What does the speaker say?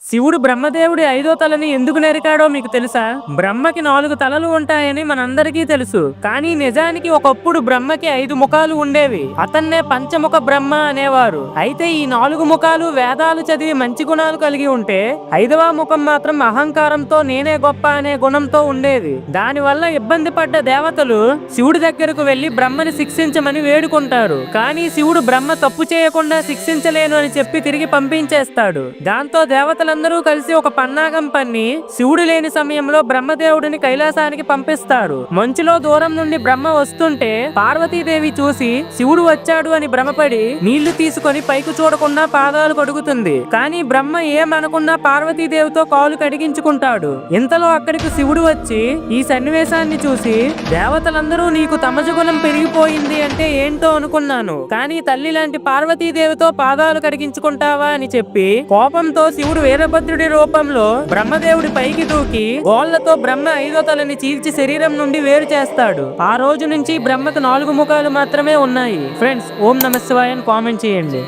శివుడు బ్రహ్మదేవుడి ఐదో తలని ఎందుకు నరికాడో మీకు తెలుసా? బ్రహ్మకి 4 తలలు ఉంటాయని మనందరికీ తెలుసు. కానీ నిజానికి ఒకప్పుడు బ్రహ్మకి 5 ముఖాలు ఉండేవి. అతన్నే పంచముఖ బ్రహ్మ అనేవారు. అయితే ఈ 4 ముఖాలు వేదాలు చదివి మంచి గుణాలు కలిగి ఉంటే, 5వ ముఖం మాత్రం అహంకారంతో నేనే గొప్ప అనే గుణంతో ఉండేది. దానివల్ల ఇబ్బంది పడ్డ దేవతలు శివుడి దగ్గరకు వెళ్లి బ్రహ్మని శిక్షించమని వేడుకుంటారు. కానీ శివుడు బ్రహ్మ తప్పు చేయకుండా శిక్షించలేను అని చెప్పి తిరిగి పంపించేస్తాడు. దాంతో దేవతలందరూ కలిసి ఒక పన్నాగం పన్ని శివుడు లేని సమయంలో బ్రహ్మదేవుడిని కైలాసానికి పంపిస్తారు. మంచులో దూరం నుండి బ్రహ్మ వస్తుంటే పార్వతీదేవి చూసి శివుడు వచ్చాడు అని భ్రమపడి నీళ్లు తీసుకొని పైకి చూడకుండా పాదాలు కడుగుతుంది. కానీ బ్రహ్మ ఏమనకుండా పార్వతీదేవితో కాలు కడిగించుకుంటాడు. ఇంతలో అక్కడికి శివుడు వచ్చి ఈ సన్నివేశాన్ని చూసి దేవతలందరూ నీకు తమజ గుణం పెరిగిపోయింది అంటే ఏంటో అనుకున్నాను, కానీ తల్లి లాంటి పార్వతీదేవితో పాదాలు కడిగించుకుంటావా అని చెప్పి కోపంతో శివుడు వీరభద్రుడి రూపంలో బ్రహ్మదేవుడి పైకి దూకి గోళ్లతో బ్రహ్మ 5వ తలని చీల్చి శరీరం నుండి వేరు చేస్తాడు. ఆ రోజు నుంచి బ్రహ్మకు 4 ముఖాలు మాత్రమే ఉన్నాయి. ఫ్రెండ్స్, ఓం నమః శివాయ అని కామెంట్ చేయండి.